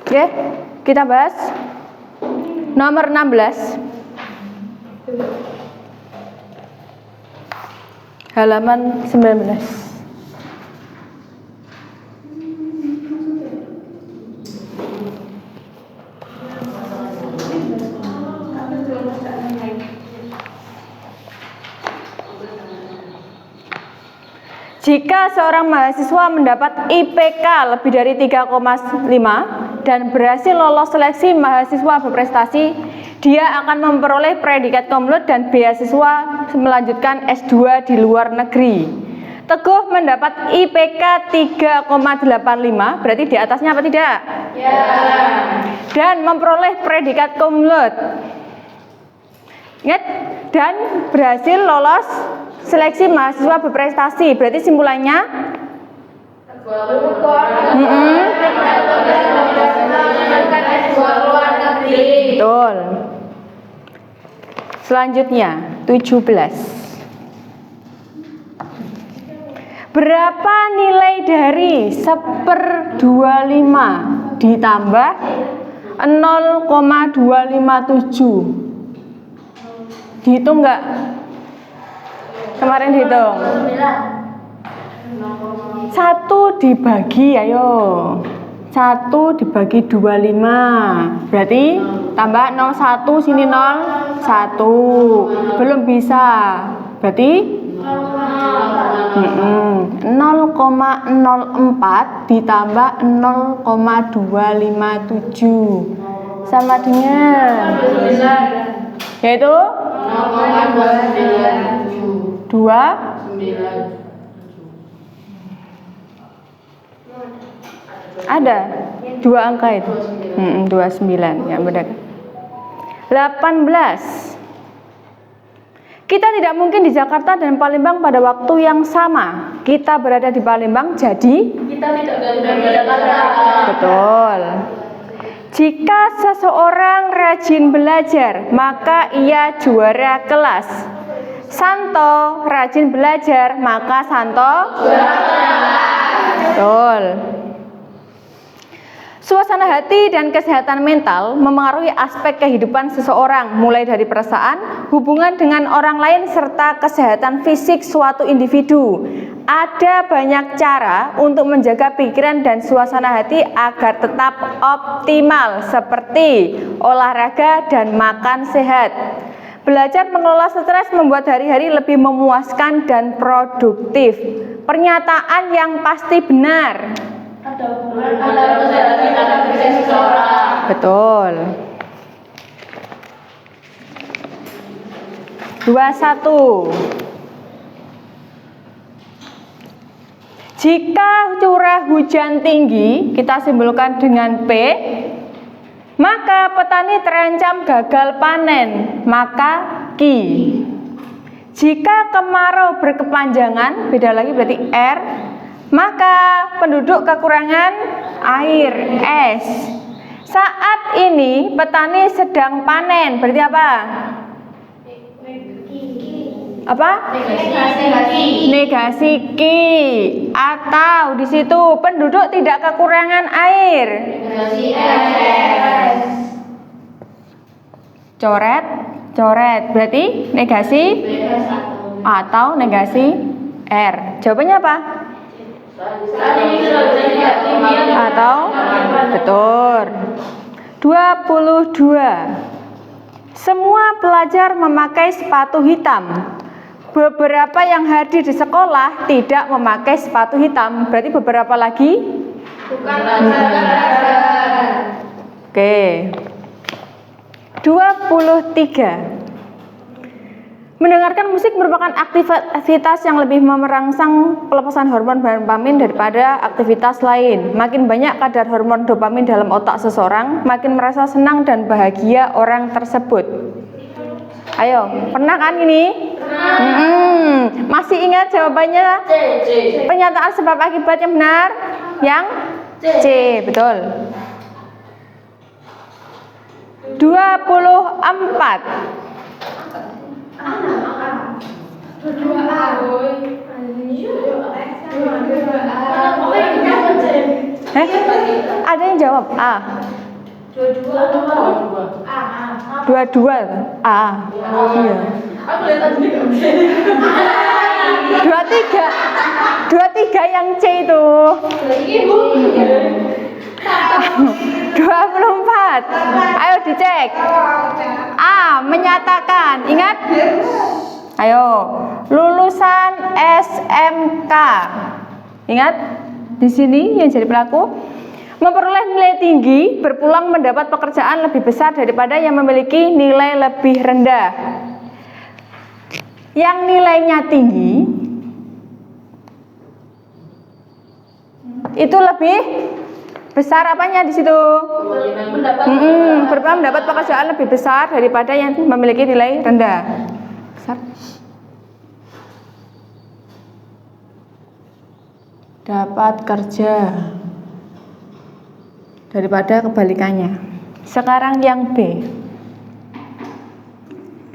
Oke, kita bahas nomor 16. Halaman 19. Jika seorang mahasiswa mendapat IPK lebih dari 3,5 dan berhasil lolos seleksi mahasiswa berprestasi, dia akan memperoleh predikat cum laude dan beasiswa melanjutkan S2 di luar negeri. Teguh mendapat IPK 3,85, berarti di atasnya apa tidak? Ya. Dan memperoleh predikat cum laude. Ingat, dan berhasil lolos seleksi mahasiswa berprestasi, berarti simpulannya betul. Selanjutnya 17. Berapa nilai dari 1/25 ditambah 0,257? Dihitung nggak? Kemarin dihitung. 1 dibagi, ayo. 1 dibagi 25. Berarti tambah 01, sini 01. Belum bisa. Berarti 0,04 ditambah 0,257 sama dengan yaitu 2 ada 2 angka itu 29 yang benar. 18. Kita tidak mungkin di Jakarta dan Palembang pada waktu yang sama. Kita berada di Palembang, jadi kita tidak berada di Jakarta. Betul. Jika seseorang rajin belajar, maka ia juara kelas. Santo rajin belajar, maka Santo juara kelas. Betul. Suasana hati dan kesehatan mental memengaruhi aspek kehidupan seseorang, mulai dari perasaan, hubungan dengan orang lain, serta kesehatan fisik suatu individu. Ada banyak cara untuk menjaga pikiran dan suasana hati agar tetap optimal, seperti olahraga dan makan sehat. Belajar mengelola stres membuat hari-hari lebih memuaskan dan produktif. Pernyataan yang pasti benar. Ada hubungan antara kesehatan dan fisik seseorang. Betul. 21. Jika curah hujan tinggi, kita simpulkan dengan P, maka petani terancam gagal panen, maka Q. Jika kemarau berkepanjangan, beda lagi berarti R, maka penduduk kekurangan air, S. Saat ini petani sedang panen, berarti apa? Apa? Negasi Q. Atau di situ penduduk tidak kekurangan air. Negasi S. Coret, coret. Berarti negasi atau negasi R. Jawabannya apa? Atau betul. 22. Semua pelajar memakai sepatu hitam. Beberapa yang hadir di sekolah tidak memakai sepatu hitam. Berarti beberapa lagi? Bukan pelajar. Oke. 23. Mendengarkan musik merupakan aktivitas yang lebih merangsang pelepasan hormon dopamin daripada aktivitas lain. Makin banyak kadar hormon dopamin dalam otak seseorang, makin merasa senang dan bahagia orang tersebut. Ayo, pernah kan ini? Masih ingat jawabannya? C. Pernyataan sebab akibat yang benar? Yang C, betul. 24. Ada yang jawab A. Dua-dua. Dua-dua A. Iya. Aku lihat tadi nggak bisa. 23 yang C itu. Ibu. 24. Ayo dicek. A menyatakan, ingat? Ayo, lulusan SMK. Ingat? Di sini yang jadi pelaku memperoleh nilai tinggi, berpeluang mendapat pekerjaan lebih besar daripada yang memiliki nilai lebih rendah. Yang nilainya tinggi itu lebih besar apanya di situ? Berpeluang mendapat pekerjaan lebih besar daripada yang memiliki nilai rendah. Besar. Dapat kerja daripada kebalikannya. Sekarang yang B.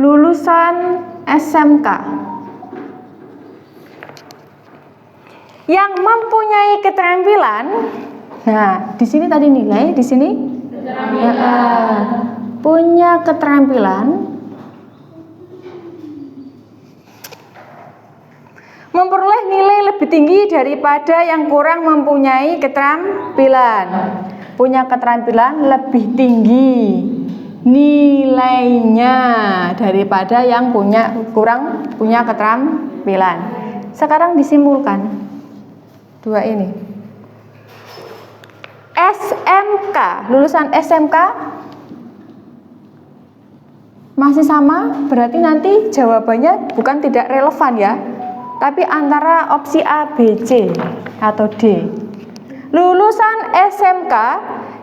Lulusan SMK yang mempunyai keterampilan. Nah, di sini tadi nilai, di sini punya keterampilan, memperoleh nilai lebih tinggi daripada yang kurang mempunyai keterampilan. Punya keterampilan lebih tinggi nilainya daripada yang kurang punya keterampilan. Sekarang disimpulkan dua ini. SMK, lulusan SMK masih sama, berarti nanti jawabannya bukan tidak relevan ya, tapi antara opsi A, B, C atau D. Lulusan SMK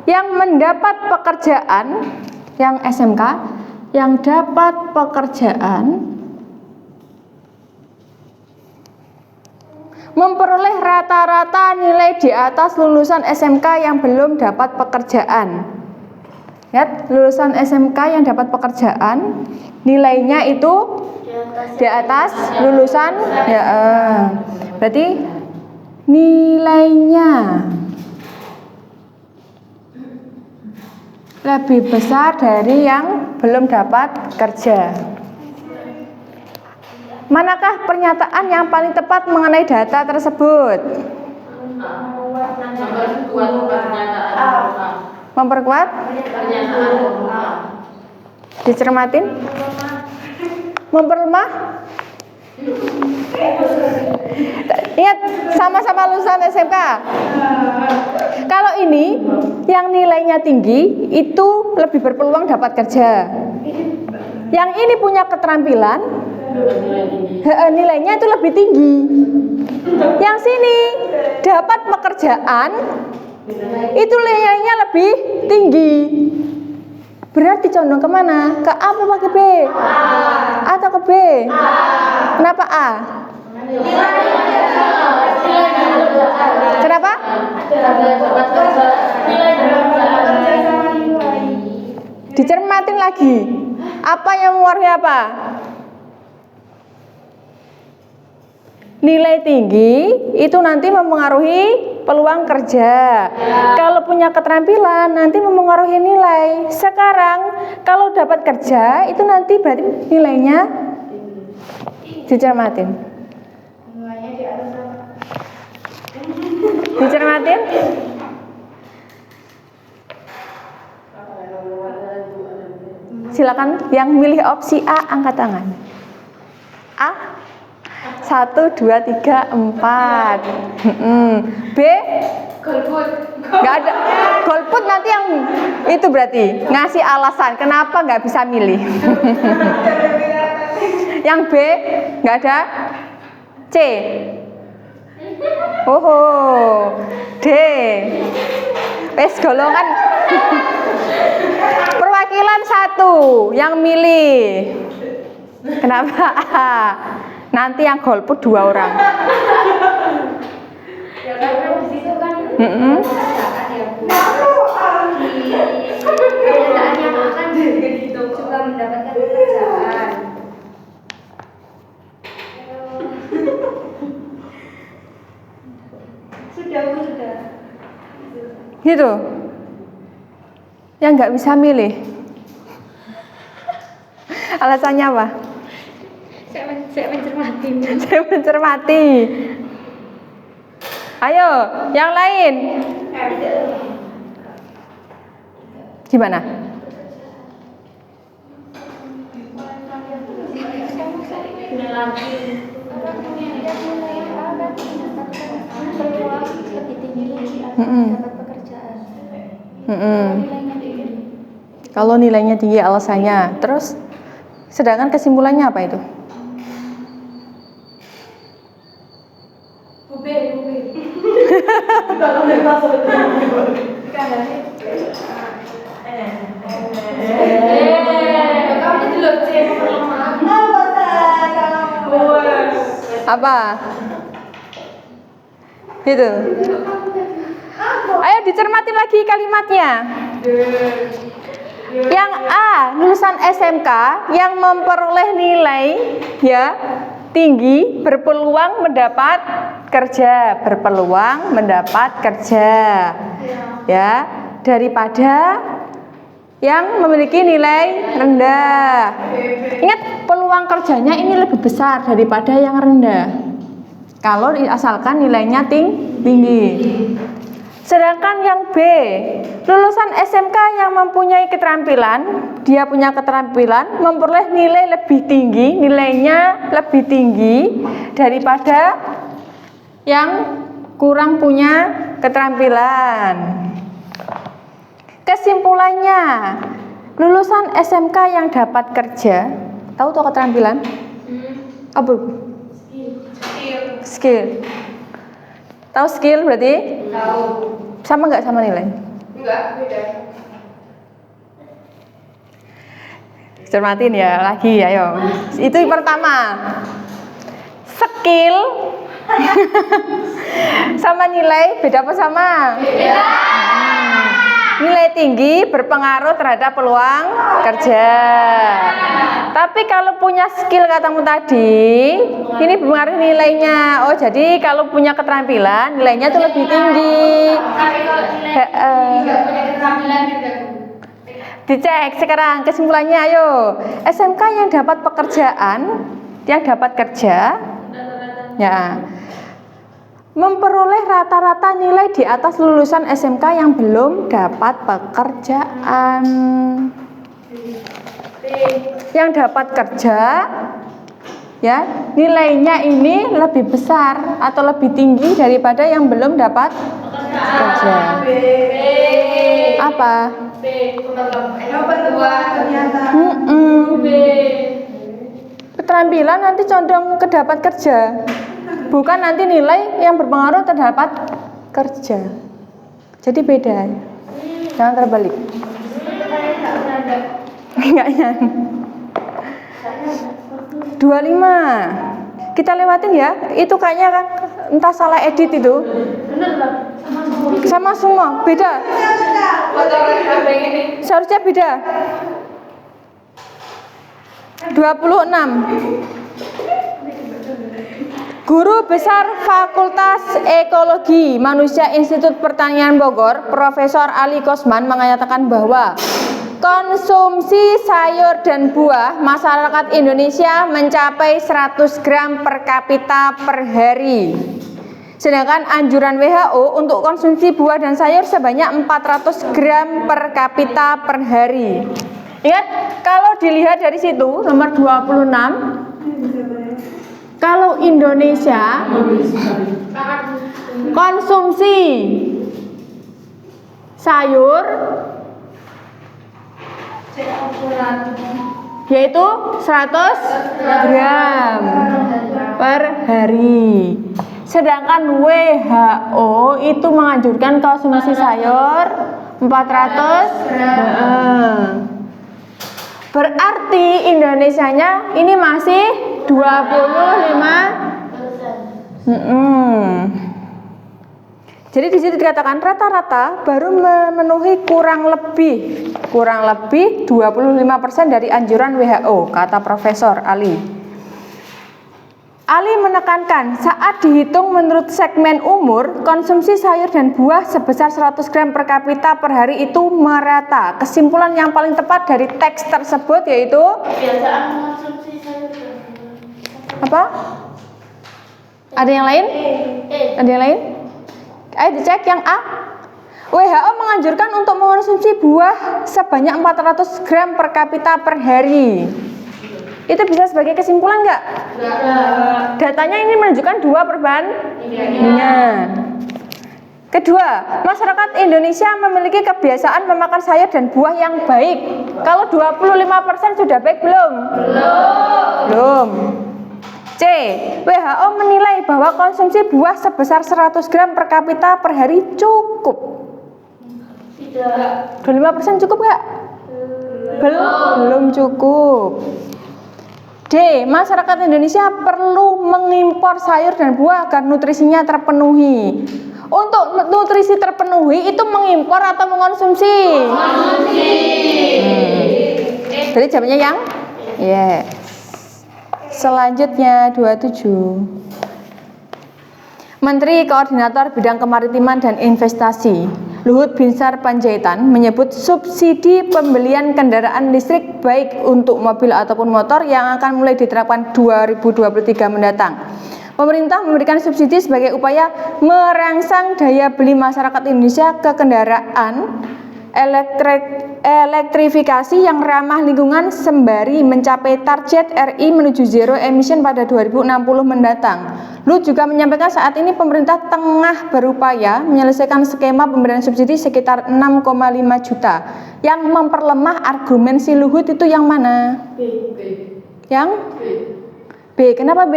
yang mendapat pekerjaan, yang SMK yang dapat pekerjaan memperoleh rata-rata nilai di atas lulusan SMK yang belum dapat pekerjaan. Lihat, lulusan SMK yang dapat pekerjaan nilainya itu di atas lulusan ya, berarti nilainya lebih besar dari yang belum dapat kerja. Manakah pernyataan yang paling tepat mengenai data tersebut? Memperkuat? Dicermatin? Memperlemah? Ingat, sama-sama lulusan SMK. Kalau ini yang nilainya tinggi itu lebih berpeluang dapat kerja. Yang ini punya keterampilan, nilainya itu lebih tinggi. Yang sini dapat pekerjaan, itu nilainya lebih tinggi. Berarti condong kemana? Ke A apa ke B? Atau ke B? Kenapa A? Kenapa? Dicermatin lagi. Apa yang mempengaruhi apa? Nilai tinggi itu nanti mempengaruhi peluang kerja. Kalau punya keterampilan nanti mempengaruhi nilai. Sekarang kalau dapat kerja itu nanti berarti nilainya dicermatin. Dicermatin? Silakan yang milih opsi A angkat tangan. A 1, 2, 3, 4. B golput. Nggak ada golput, nanti yang itu berarti ngasih alasan kenapa nggak bisa milih. Yang B nggak ada. C. D. Wes golongan. Perwakilan 1 yang milih. Kenapa A? Nanti yang golput 2 orang. Ya karena di situ kan pekerjaan yang akan juga mendapatkan pekerjaan. Sudah. Gitu. Yang nggak bisa milih. Alasannya apa? Saya mencermati. Saya mencermati. Ayo, yang lain. Gimana? Kalau nilainya tinggi alasannya. Terus, sedangkan kesimpulannya apa itu? Apa? Gitu. Ayo dicermati lagi kalimatnya. Yang A, lulusan SMK yang memperoleh nilai ya tinggi berpeluang mendapat kerja, berpeluang mendapat kerja. Ya, daripada yang memiliki nilai rendah. Ingat, peluang kerjanya ini lebih besar daripada yang rendah. Kalau asalkan nilainya tinggi. Sedangkan yang B, lulusan SMK yang mempunyai keterampilan, dia punya keterampilan memperoleh nilai lebih tinggi, nilainya lebih tinggi daripada yang kurang punya keterampilan. Kesimpulannya, lulusan SMK yang dapat kerja, tahu keterampilan? Apa? Skill. Tahu skill berarti? Tahu. Sama nggak sama nilai? Enggak, beda. Cermatin ya lagi, ayo. Itu pertama. Skill sama nilai beda apa sama? Beda. Nilai tinggi berpengaruh terhadap peluang kerja. Tapi kalau punya skill katamu tadi, ini berpengaruh nilainya. Oh, jadi kalau punya keterampilan, nilainya tuh lebih tinggi. Tapi kalau nilai nggak punya keterampilan juga. Dicek sekarang kesimpulannya, ayo. SMK yang dapat pekerjaan, yang dapat kerja, ya, memperoleh rata-rata nilai di atas lulusan SMK yang belum dapat pekerjaan. Yang dapat kerja, ya, nilainya ini lebih besar atau lebih tinggi daripada yang belum dapat kerja. Apa? Keterampilan nanti condong ke dapat kerja, bukan nanti nilai yang berpengaruh terdapat kerja. Jadi beda, jangan terbalik. Enggak ya. 25. Kita lewatin ya. Itu kayaknya kan entah salah edit itu. Sama semua, beda. Seharusnya beda. 26. Guru Besar Fakultas Ekologi Manusia Institut Pertanian Bogor, Profesor Ali Kosman mengatakan bahwa konsumsi sayur dan buah masyarakat Indonesia mencapai 100 gram per kapita per hari. Sedangkan anjuran WHO untuk konsumsi buah dan sayur sebanyak 400 gram per kapita per hari. Ingat, kalau dilihat dari situ nomor 26, kalau Indonesia konsumsi sayur yaitu 100 gram per hari. Sedangkan WHO itu menganjurkan konsumsi sayur 400 gram. Berarti Indonesianya ini masih 25%. Jadi di situ dikatakan rata-rata baru memenuhi kurang lebih 25% dari anjuran WHO, kata Profesor Ali. Ali menekankan saat dihitung menurut segmen umur, konsumsi sayur dan buah sebesar 100 gram per kapita per hari itu merata. Kesimpulan yang paling tepat dari teks tersebut yaitu Kebiasaan mengonsumsi sayur dan buah. apa? Ada yang lain? Ada yang lain? Ayo dicek yang A. WHO menganjurkan untuk mengonsumsi buah sebanyak 400 gram per kapita per hari. Itu bisa sebagai kesimpulan nggak? Datanya ini menunjukkan dua perbandingan. Kedua, masyarakat Indonesia memiliki kebiasaan memakan sayur dan buah yang baik. Kalau 25% sudah baik belum? Belum. C. WHO menilai bahwa konsumsi buah sebesar 100 gram per kapita per hari cukup. Tidak. 25% cukup nggak? Belum cukup. D. Masyarakat Indonesia perlu mengimpor sayur dan buah agar nutrisinya terpenuhi. Untuk nutrisi terpenuhi itu mengimpor atau mengonsumsi? Konsumsi. Jadi jawabannya yang? Yes. Selanjutnya 27. Menteri Koordinator Bidang Kemaritiman dan Investasi Luhut Binsar Panjaitan menyebut subsidi pembelian kendaraan listrik baik untuk mobil ataupun motor yang akan mulai diterapkan 2023 mendatang. Pemerintah memberikan subsidi sebagai upaya merangsang daya beli masyarakat Indonesia ke kendaraan elektrifikasi yang ramah lingkungan sembari mencapai target RI menuju zero emission pada 2060 mendatang. Luhut juga menyampaikan saat ini pemerintah tengah berupaya menyelesaikan skema pemberian subsidi sekitar 6,5 juta. Yang memperlemah argumen si Luhut itu yang mana? Yang B. Kenapa B?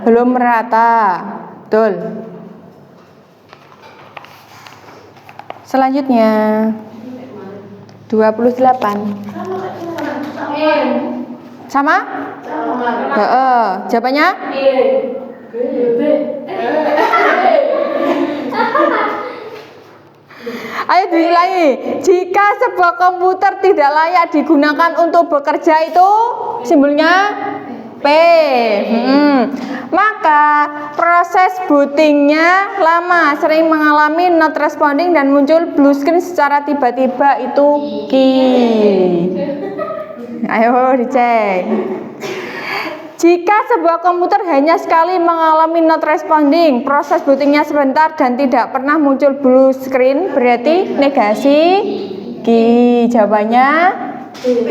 Belum merata. Betul. Selanjutnya 28. Sama? Jawabannya? Ayo diulangi. Jika sebuah komputer tidak layak digunakan untuk bekerja itu simbolnya P. Maka proses bootingnya lama, sering mengalami not responding dan muncul blue screen secara tiba-tiba itu Q. Ayo dicek. Jika sebuah komputer hanya sekali mengalami not responding, proses bootingnya sebentar dan tidak pernah muncul blue screen, berarti negasi Q. Jawabannya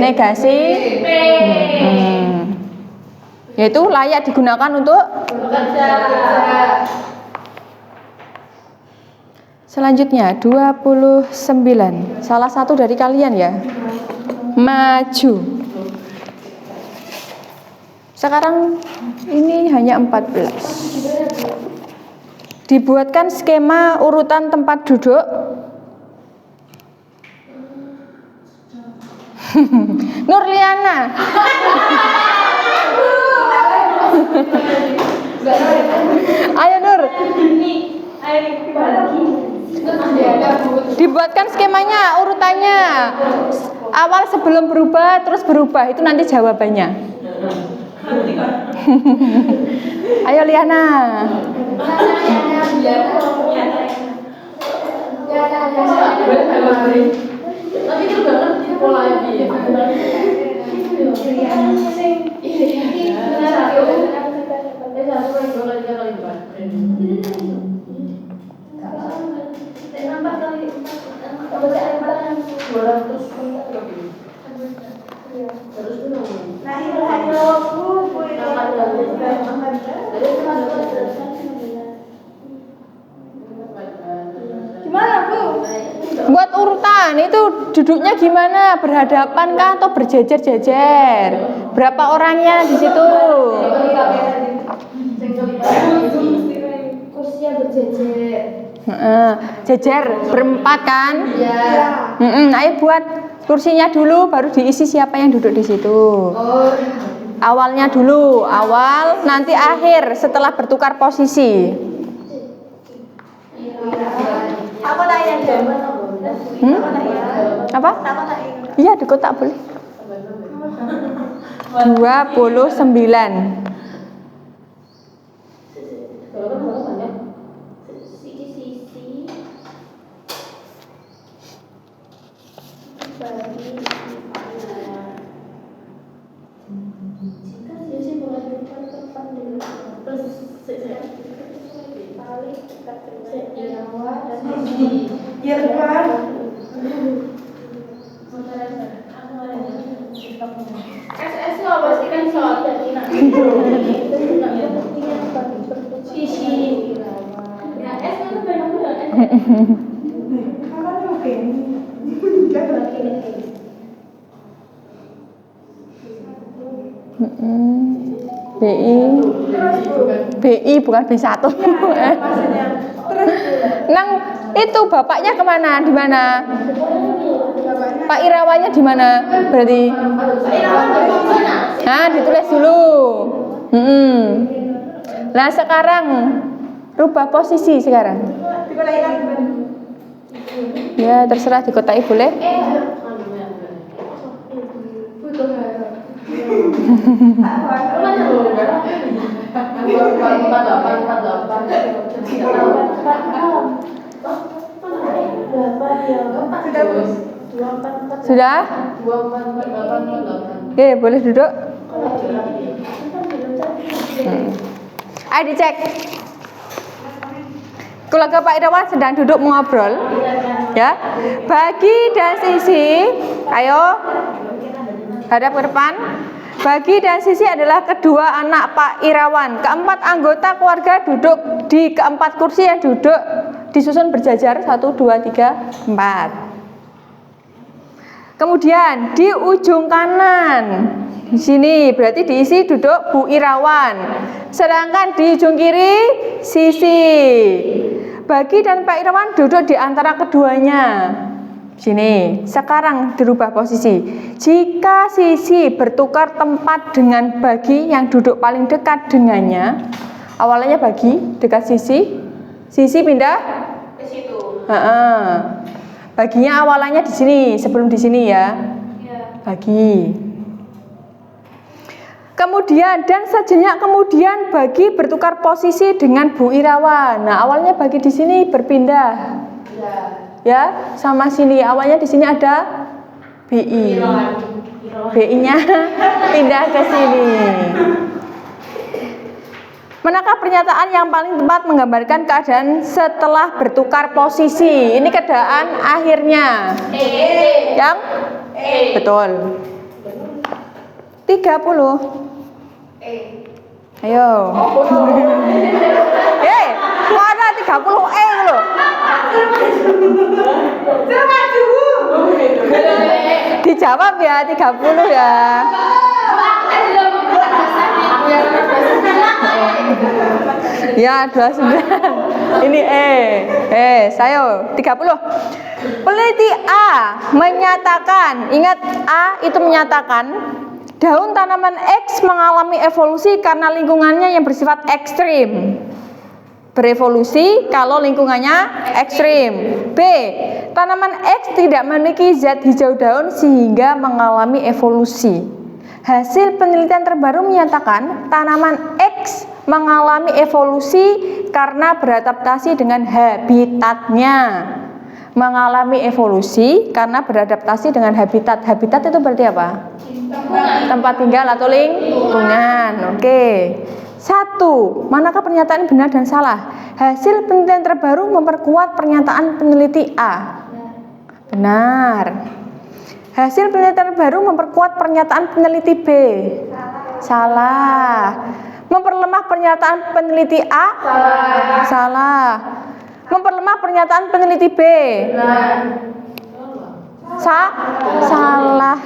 negasi P. Yaitu layak digunakan untuk bekerja. Selanjutnya 29. Salah satu dari kalian ya. Maju. Sekarang ini hanya 14. Dibuatkan skema urutan tempat duduk. Nurliana. Ayo Nur. Dibuatkan skemanya, urutannya. Awal sebelum berubah, terus berubah. Itu nanti jawabannya. Ayo Liana. Tapi itu banget pola lagi. Buat urutan itu duduknya gimana? Berhadapan kah atau berjejer-jejer? Berapa orangnya di situ? Kursinya berjejer. Jejer berempat kan? Iya. Ayo buat kursinya dulu, baru diisi siapa yang duduk di situ. Awalnya dulu, awal, nanti akhir setelah bertukar posisi. Aku tanya jawaban. Apa? Iya, di kotak boleh. 29. BI bukan B1. Nang itu bapaknya kemana? Di mana? Pak Irawannya di mana? Berarti? Nah, ditulis dulu. Nah, sekarang rubah posisi sekarang. Ya, terserah dikotai boleh. Sudah? Oke, boleh duduk. Ayo dicek. Keluarga Pak Irawan sedang duduk mengobrol, ya. Bagi dan Sisi, ayo hadap ke depan. Bagi dan Sisi adalah kedua anak Pak Irawan. Keempat anggota keluarga duduk di keempat kursi yang duduk disusun berjajar 1, 2, 3, 4. Kemudian di ujung kanan di sini berarti diisi duduk Bu Irawan. Sedangkan di ujung kiri Sisi. Bagi dan Pak Irawan duduk di antara keduanya. Sini. Sekarang dirubah posisi. Jika Sisi bertukar tempat dengan Bagi yang duduk paling dekat dengannya, awalnya Bagi dekat Sisi, Sisi pindah ke situ. Baginya awalannya di sini, sebelum di sini ya. Bagi. Kemudian dan sejenak kemudian Bagi bertukar posisi dengan Bu Irawan. Nah, awalnya Bagi di sini berpindah. Ya, sama sini. Awalnya di sini ada BI. BI-nya pindah ke sini. Manakah pernyataan yang paling tepat menggambarkan keadaan setelah bertukar posisi? Ini keadaan akhirnya. Yang betul. 30. Ayo. Mana 30 loh. Dijawab ya 30 ya. Ya 29. Ini saya 30. Peneliti A menyatakan, ingat A itu menyatakan daun tanaman X mengalami evolusi karena lingkungannya yang bersifat ekstrim. Berevolusi kalau lingkungannya ekstrim. B. Tanaman X tidak memiliki zat hijau daun sehingga mengalami evolusi. Hasil penelitian terbaru menyatakan tanaman X mengalami evolusi karena beradaptasi dengan habitatnya. Mengalami evolusi karena beradaptasi dengan habitat. Habitat itu berarti apa? Tempat tinggal atau lingkungan. Oke. 1. Manakah pernyataan benar dan salah? Hasil penelitian terbaru memperkuat pernyataan peneliti A. Benar. Hasil penelitian terbaru memperkuat pernyataan peneliti B. Salah. Memperlemah pernyataan peneliti A. Salah. Memperlemah pernyataan peneliti B. Salah.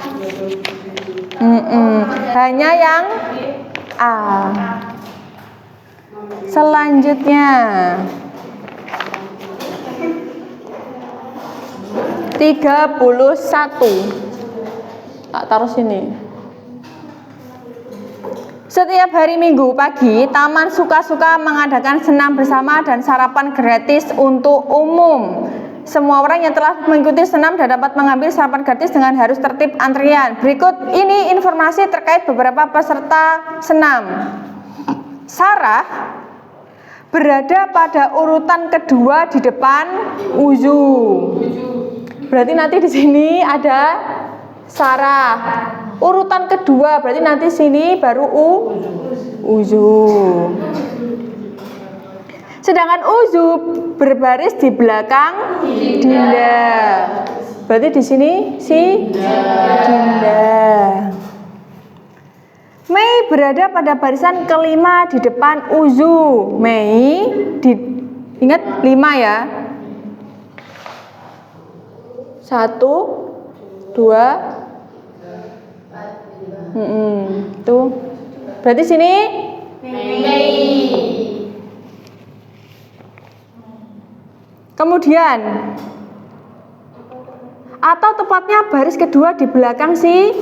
Hanya yang A. Selanjutnya 31. Tak taruh sini. Setiap hari Minggu pagi, Taman Suka-Suka mengadakan senam bersama dan sarapan gratis untuk umum. semua orang yang telah mengikuti senam dan dapat mengambil sarapan gratis dengan harus tertib antrian. Berikut ini informasi terkait beberapa peserta senam. Sarah berada pada urutan kedua di depan Uzu. Berarti nanti di sini ada Sarah. Urutan kedua berarti nanti sini baru Uzu. Sedangkan Uzu berbaris di belakang Dinda. Berarti di sini si Dinda. Mei berada pada barisan kelima di depan Uzu. Ingat 5 ya. 1, 2. Tuh. Berarti sini Mei. Kemudian atau tepatnya baris kedua di belakang si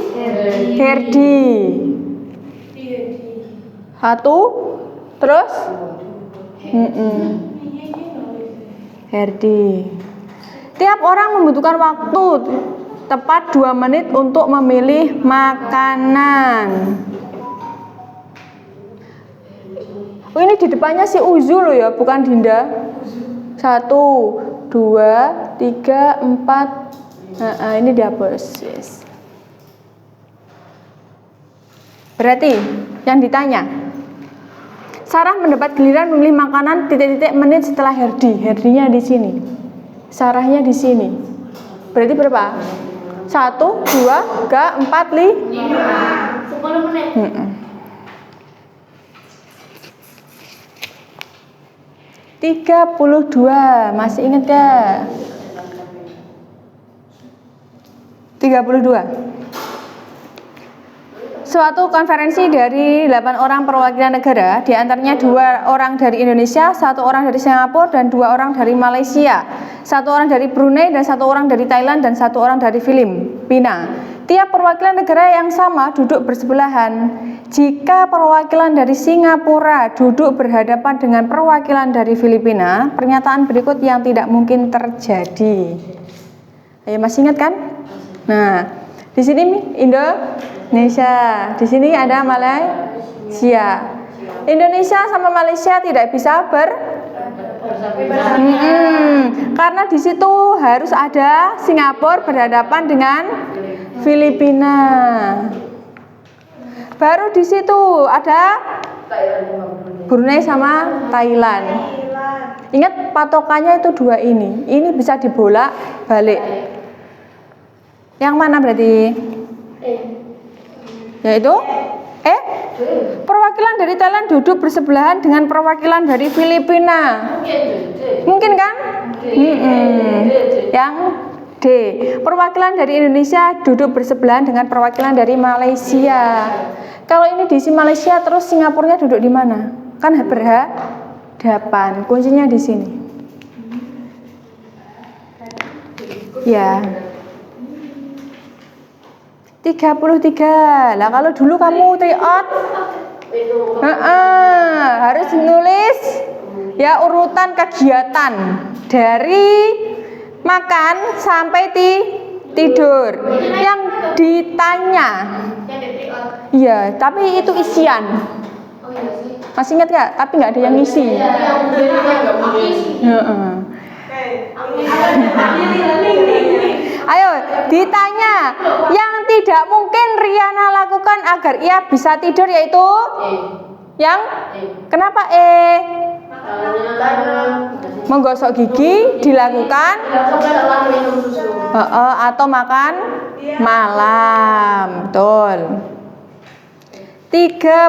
Herdi. 1 terus Herdi. Tiap orang membutuhkan waktu tepat 2 menit untuk memilih makanan. Oh, ini di depannya si Uzu loh ya, bukan Dinda. 1, 2, 3, 4. Ini dihapus. Yes. Berarti yang ditanya, Sarah mendapat giliran memilih makanan titik-titik menit setelah Herdi. Herdinya di sini, Sarahnya di sini. Berarti berapa? 1, 2, 3, 4, 5. 10 menit. 32, masih ingat gak? 32. Suatu konferensi dari 8 orang perwakilan negara, diantaranya 2 orang dari Indonesia, 1 orang dari Singapura, dan 2 orang dari Malaysia, 1 orang dari Brunei, dan 1 orang dari Thailand, dan 1 orang dari Filipina. Tiap perwakilan negara yang sama duduk bersebelahan. Jika perwakilan dari Singapura duduk berhadapan dengan perwakilan dari Filipina, pernyataan berikut yang tidak mungkin terjadi. Ayo, masih ingat kan? Nah, di sini Indonesia, di sini ada Malaysia. Indonesia sama Malaysia tidak bisa karena di situ harus ada Singapura berhadapan dengan Filipina. Baru di situ ada Brunei sama Thailand. Ingat patokannya itu 2 ini. Ini bisa dibolak balik. Yang mana berarti? Yaitu perwakilan dari Thailand duduk bersebelahan dengan perwakilan dari Filipina. Mungkin kan? Yang D. Perwakilan dari Indonesia duduk bersebelahan dengan perwakilan dari Malaysia. Kalau ini di Malaysia terus Singapurnya duduk di mana? Kan berhadapan. Kuncinya di sini. Ya. 33. Lah kalau dulu kamu triot harus nulis ya urutan kegiatan dari makan sampai tidur. Yang ditanya. Iya, tapi itu isian. Masih ingat gak? Tapi nggak ada yang ngisi. Ayo ditanya yang tidak mungkin Riana lakukan agar ia bisa tidur yaitu yang kenapa menggosok gigi dilakukan atau makan malam. Betul. 34.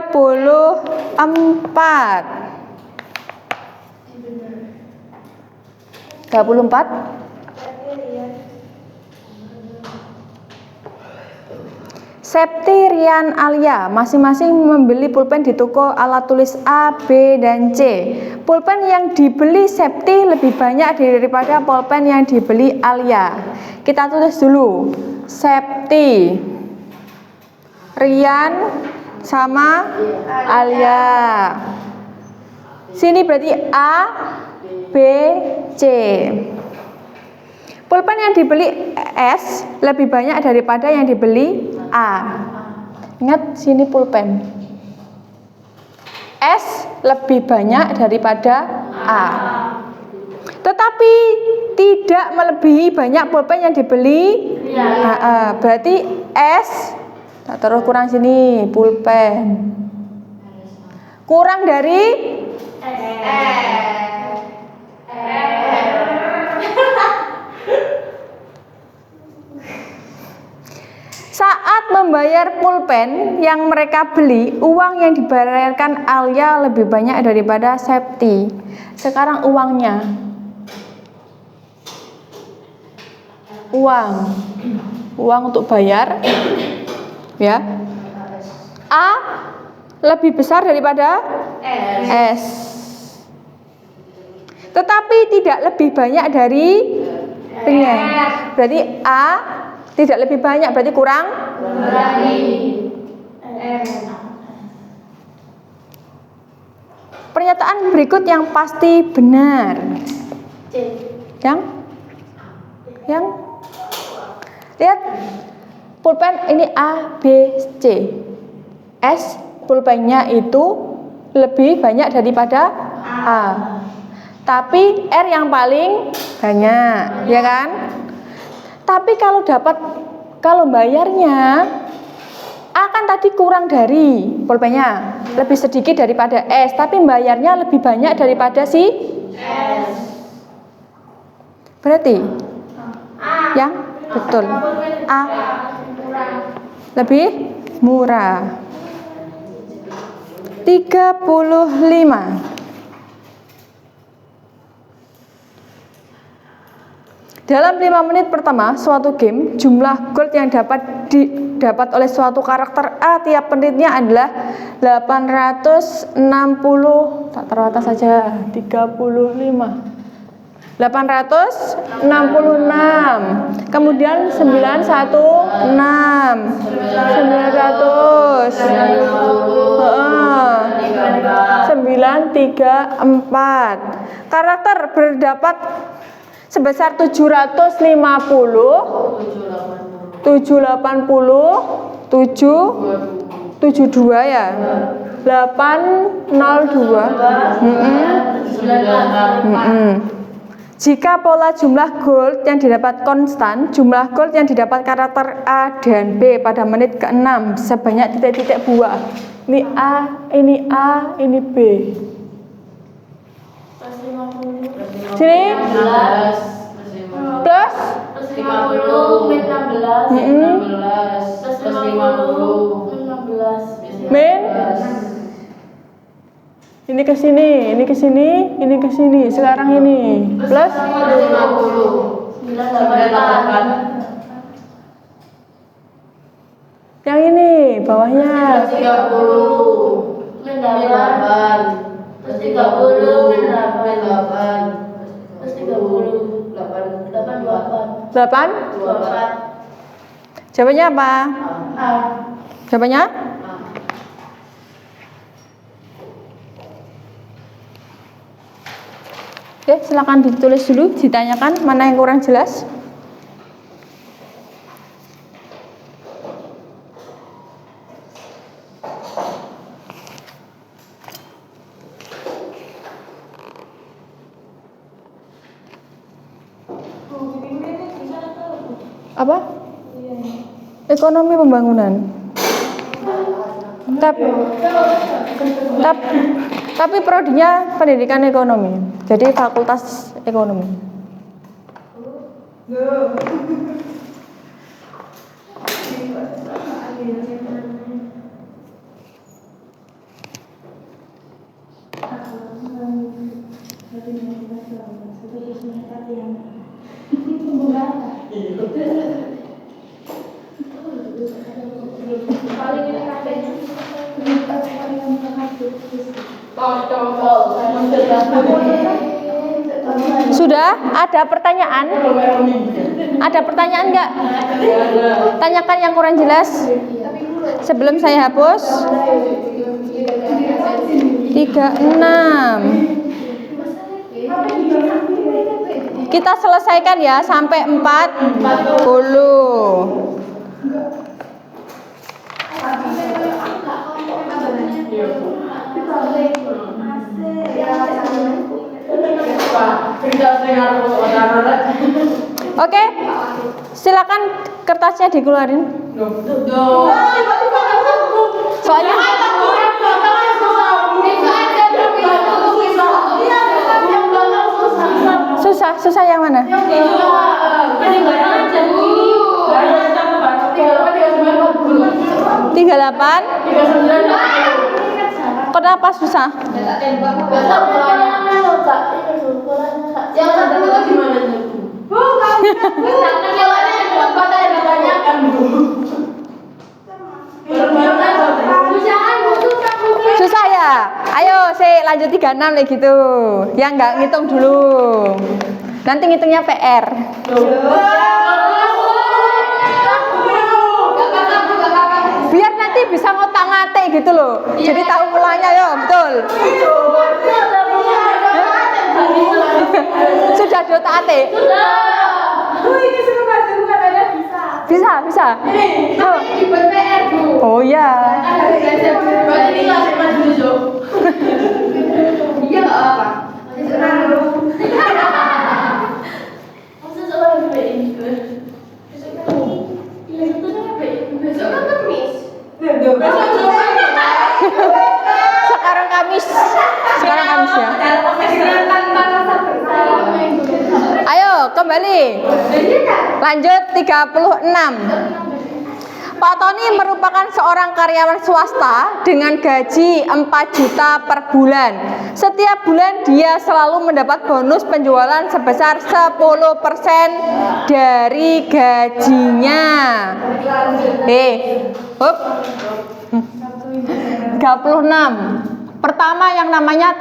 Septi, Rian, Alia masing-masing membeli pulpen di toko alat tulis A, B, dan C. Pulpen yang dibeli Septi lebih banyak daripada pulpen yang dibeli Alia. Kita tulis dulu. Septi, Rian, sama Alia. Sini berarti A, B, C. Pulpen yang dibeli S lebih banyak daripada yang dibeli A. Ingat sini pulpen. S lebih banyak daripada A. Tetapi tidak melebihi banyak pulpen yang dibeli A. Berarti S tak terus kurang sini pulpen. Kurang dari saat membayar pulpen yang mereka beli, uang yang dibayarkan Alia lebih banyak daripada Septi. Sekarang uangnya. Uang untuk bayar ya. A lebih besar daripada S. Tetapi tidak lebih banyak dari S. Berarti A tidak lebih banyak, berarti kurang dari pernyataan berikut yang pasti benar. Yang lihat pulpen ini A, B, C. S pulpennya itu lebih banyak daripada A. Tapi R yang paling banyak, ya kan? Tapi kalau bayarnya A kan tadi kurang dari pulpennya, lebih sedikit daripada S, tapi bayarnya lebih banyak daripada si S. Berarti yang betul A lebih murah. 35. Dalam 5 menit pertama suatu game, jumlah gold yang didapat oleh suatu karakter A tiap menitnya adalah 860. Tak taruh atas saja. 35. 866. Kemudian 916. 900. 934. Karakter berdapat sebesar 750, 780, 772 ya, 802. Jika pola jumlah gold yang didapat konstan, jumlah gold yang didapat karakter A dan B pada menit ke-6 sebanyak titik-titik buah. Ini A, ini A, ini B. Sini plus 50 min 16 plus 50 min 16 min ini ke sini, ini ke sini, ini ke sini. Sekarang ini plus 50 9 yang ini bawahnya 30 min 8 plus 30 min 8 plus 30 8 8. Jawabannya apa? Jawabannya? Oke, silakan ditulis dulu, ditanyakan mana yang kurang jelas. Apa? Ekonomi pembangunan. Tapi prodinya pendidikan ekonomi. Jadi fakultas ekonomi. Sudah? Ada pertanyaan? Ada pertanyaan enggak? Tanyakan yang kurang jelas sebelum saya hapus. 36. Kita selesaikan ya sampai 40. Oke, silakan kertasnya dikeluarin. Soalnya susah yang mana? 38. Kenapa susah? Susah ya? Ayo, lanjut 36 kayak gitu. Yang nggak ngitung dulu. Nanti ngitungnya PR. Biar nanti bisa ngotak-ngatik gitu loh. Jadi tahu mulanya ya, betul. Sudah diotak-atik. Bisa. Oh iya. Iya nggak apa. Sekarang Kamis ya. Ayo kembali. Lanjut 36. Pak Tony merupakan seorang karyawan swasta dengan gaji 4 juta per bulan. Setiap bulan dia selalu mendapat bonus penjualan sebesar 10% dari gajinya. 36. Pertama yang namanya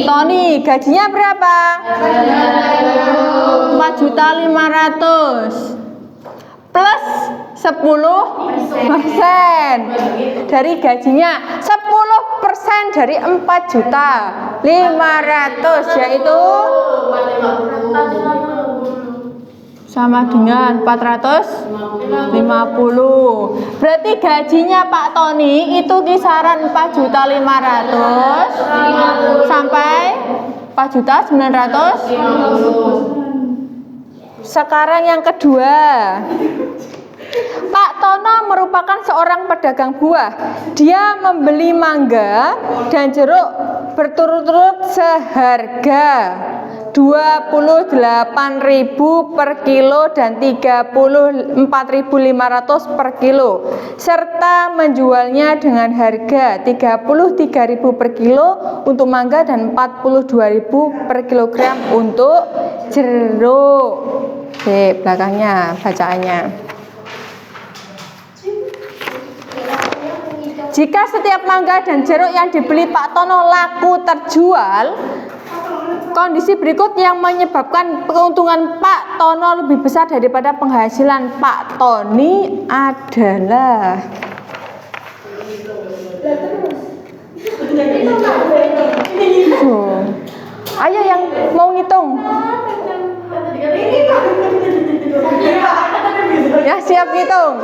Tony, gajinya berapa? 4.500.000 plus 10% dari gajinya. 10% dari 4.500.000 yaitu sama dengan 450. Berarti gajinya Pak Tony itu kisaran 4.500.000 sampai 4.900.000. Sekarang yang kedua. Pak Tono merupakan seorang pedagang buah. Dia membeli mangga dan jeruk berturut-turut seharga 28.000 per kilo dan 34.500 per kilo, serta menjualnya dengan harga 33.000 per kilo untuk mangga dan 42.000 per kilogram untuk jeruk. Di belakangnya bacaannya. Jika setiap mangga dan jeruk yang dibeli Pak Tono laku terjual, kondisi berikut yang menyebabkan keuntungan Pak Tono lebih besar daripada penghasilan Pak Tony adalah ayo yang mau ngitung. Ya siap ngitung.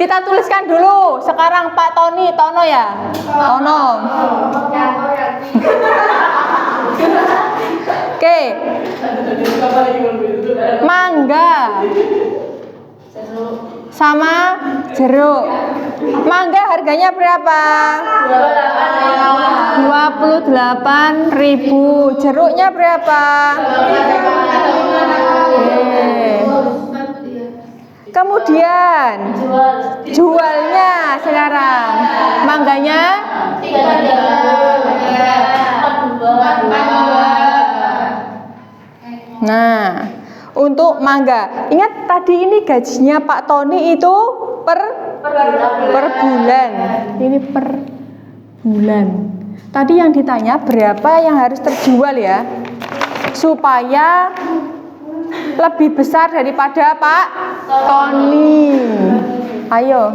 Kita tuliskan dulu. Sekarang Pak Tony, Tono ya. Tono. Oke. Mangga sama jeruk. Mangga harganya berapa? 28.000. Jeruknya berapa? Kemudian jualnya sekarang. Mangganya nah, untuk mangga, ingat tadi ini gajinya Pak Tony itu per bulan. Ini per bulan. Tadi yang ditanya berapa yang harus terjual ya, supaya lebih besar daripada Pak Tony. Ayo.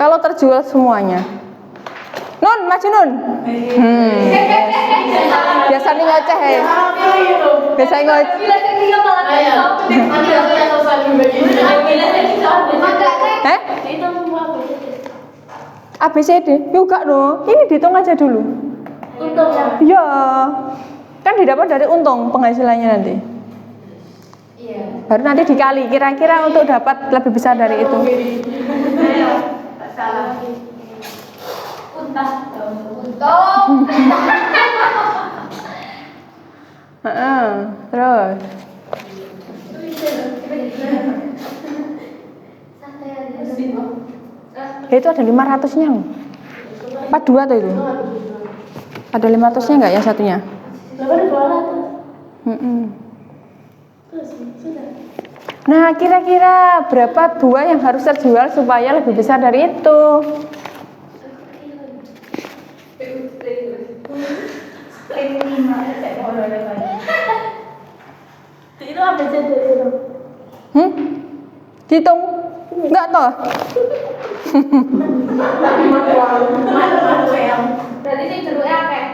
Kalau terjual semuanya. Nun, maju Nun. Biasanya ngoceh ya. Biasanya ngoceh. Eh? ABCD? Juga no. Ini dihitung aja dulu. Iya. Kan didapat dari untung penghasilannya nanti. Baru nanti dikali. Kira-kira untuk dapat lebih besar dari itu. Salah. Untung. Terus. Itu ada 500-nya loh. 42 tuh itu. Ada 500-nya enggak ya satunya? Nah, kira-kira berapa buah yang harus terjual supaya lebih besar dari itu? Itu apa sih itu? Hitung? Enggak toh? Berarti sih jeruknya akeh.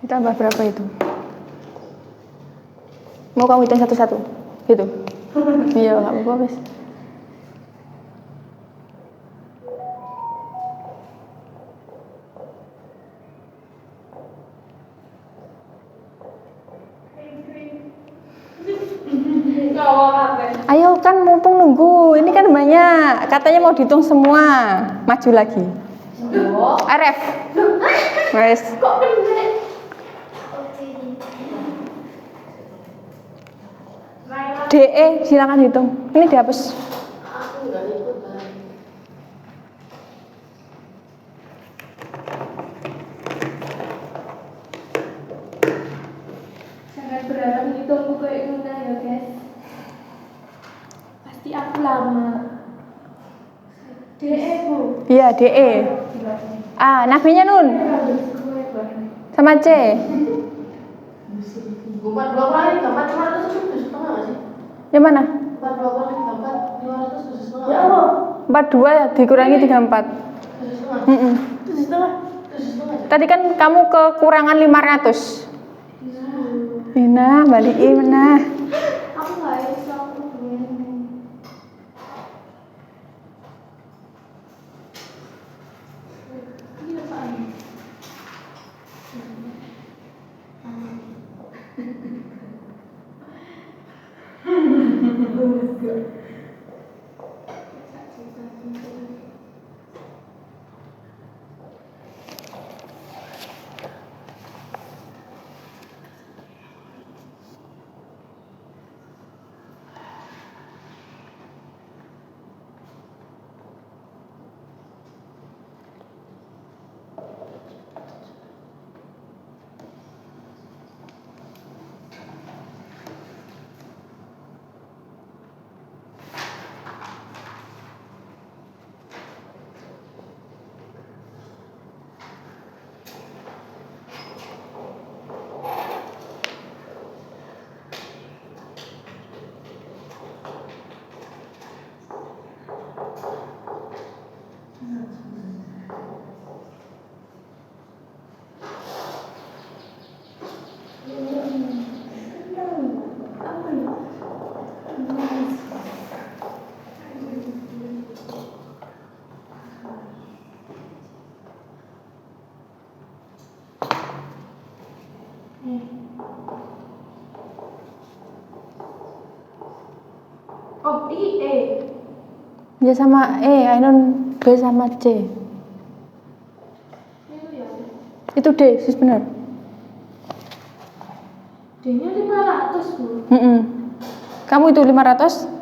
Ditambah berapa itu? Mau kamu hitung satu-satu? Gitu? Iya, nggak apa-apa, wes. Ayo kan mumpung nunggu, ini kan banyak. Katanya mau dihitung semua. Maju lagi. RF. Wes. Kok kena? DE silakan hitung. Ini dihapus. Aku enggak ikut. Sangat berat menghitungku kayak guna ya guys. Pasti aku lama. DE bu. Iya DE. Nabinya Nun. Sama C. 42 kali 4 500 setengah nggak sih? Yang mana? 42 kali 4 500 setengah. Ya Allah. 42 ya dikurangi 34. 7 setengah. Tadi kan kamu kekurangan 500. Nah, balikin nah. Aku nggak bisa aku begini. Ini apaan? Oh, E. Ya sama Ainun B sama C. Itu D, sis benar. D-nya 500, Bu. Kamu itu 550.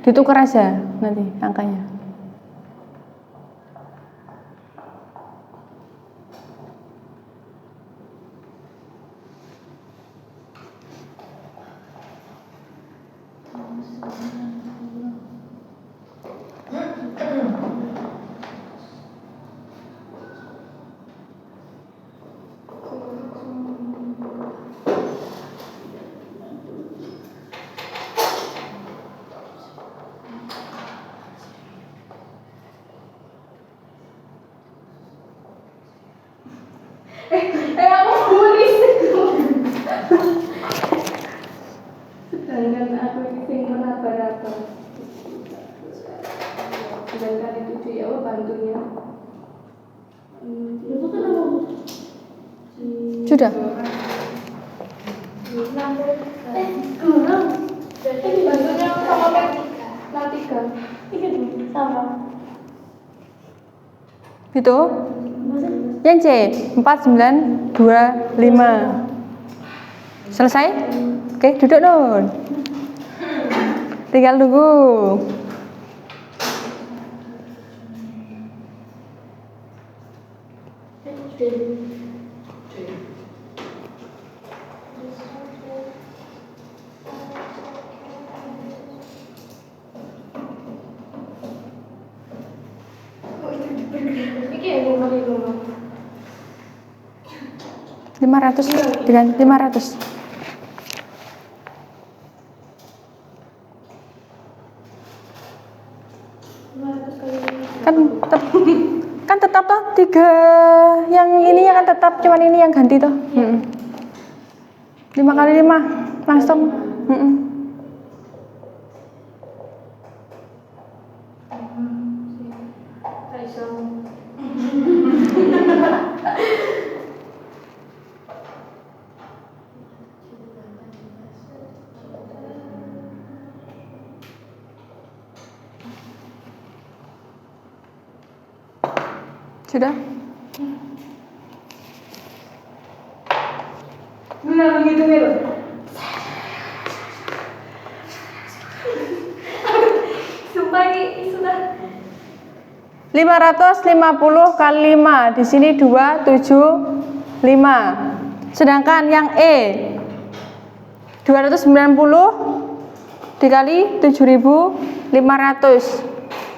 Ditukar aja nanti angkanya. Aku tulis. Sedangkan aku ini sing meraba-raba. Sedangkan itu ya Allah bantunya. Itu kan apa? Sudah. Kurang. Berarti bantunya sama P3. Sama. Itu. Yang C 4925. Selesai? Oke, duduk Nun. Tinggal tunggu. Iki yang kali dulu. 500 dengan 500. Kan tetap toh 3 yang ini kan tetap, cuman ini yang ganti toh. 5 kali 5 langsung. Sudah? Benar begitu Mil. Sumpah ini sudah 550 kali 5. Di sini 275. Sedangkan yang E 290 dikali 7.500.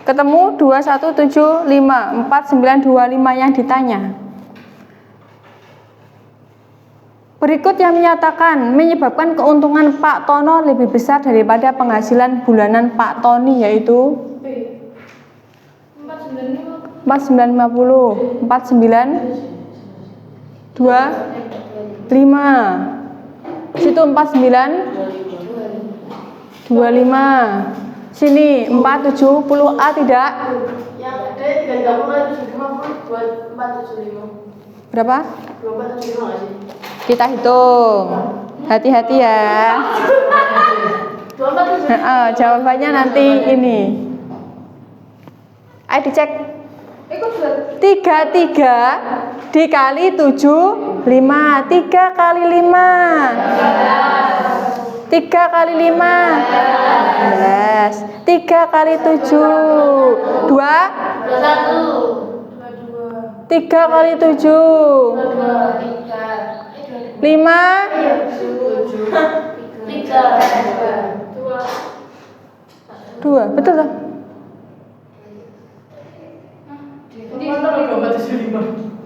Ketemu 2175, 4925 yang ditanya. Berikut yang menyebabkan keuntungan Pak Tono lebih besar daripada penghasilan bulanan Pak Tony, yaitu 4950, 4925. Situ 4925. Sini 470A tidak? yang D 330 750 buat 475. Berapa? 2475 nggak sih? Kita hitung. Hati-hati ya. 2475. Jawabannya nanti ini. Ayo dicek. Ikut buat 33 dikali 7, 5. 3 kali 5. 3 kali 5 11. 3 kali 7 2. 3 kali 7 5. 2. Betul tak?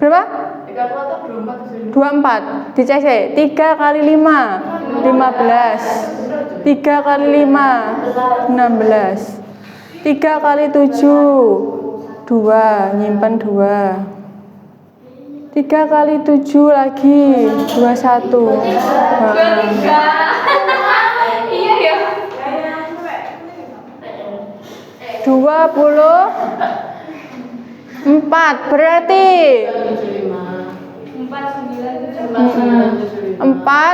Berapa? 24. Dicek 3 kali 5 15. 3 kali 5 16. 3 kali 7 2. Nyimpen 2. 3 kali 7 lagi 21. Iya ya. 24 berarti 4975.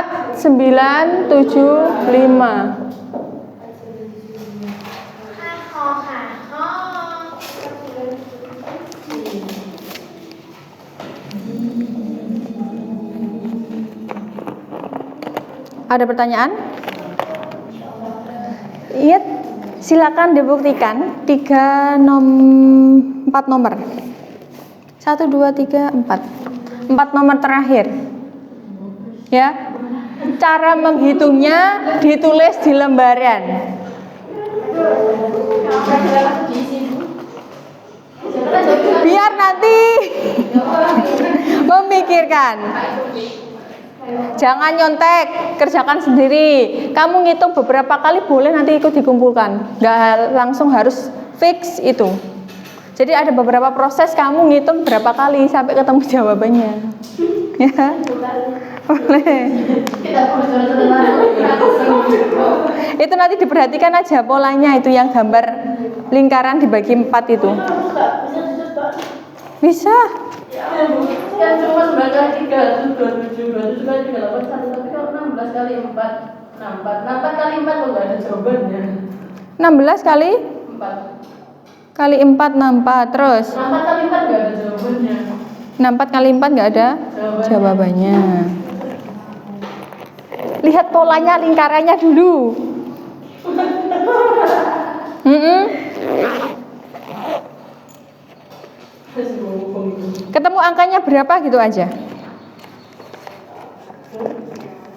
Ada pertanyaan? Iya, silakan dibuktikan 4 nomor. 1 2 3 4. 4 nomor terakhir. Ya. Cara menghitungnya ditulis di lembaran. Biar nanti memikirkan. Jangan nyontek, kerjakan sendiri. Kamu ngitung beberapa kali boleh, nanti ikut dikumpulkan. Nggak langsung harus fix itu. Jadi ada beberapa proses, kamu ngitung berapa kali sampai ketemu jawabannya. Ya, boleh. Itu nanti diperhatikan aja polanya, itu yang gambar lingkaran dibagi 4 itu. Bisa. Kan cuma 9 kali 3, 27, 27 kali 3, 8, 1. Tapi kalau 16 kali 4, 64. 64 kali 4 kok nggak ada jawabannya. 16 kali 4. kali 4, 64. Terus 64 kali 4 nggak ada jawabannya. 64 kali 4 nggak ada jawabannya. Lihat polanya, lingkarannya dulu. Ketemu angkanya berapa gitu aja.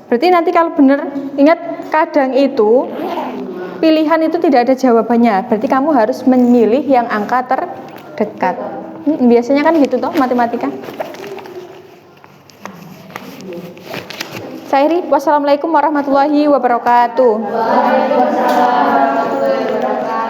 Berarti nanti kalau benar, ingat kadang itu pilihan itu tidak ada jawabannya. Berarti kamu harus memilih yang angka terdekat. Biasanya kan gitu toh matematika. Sairi, wassalamualaikum warahmatullahi wabarakatuh. Waalaikumsalam warahmatullahi wabarakatuh.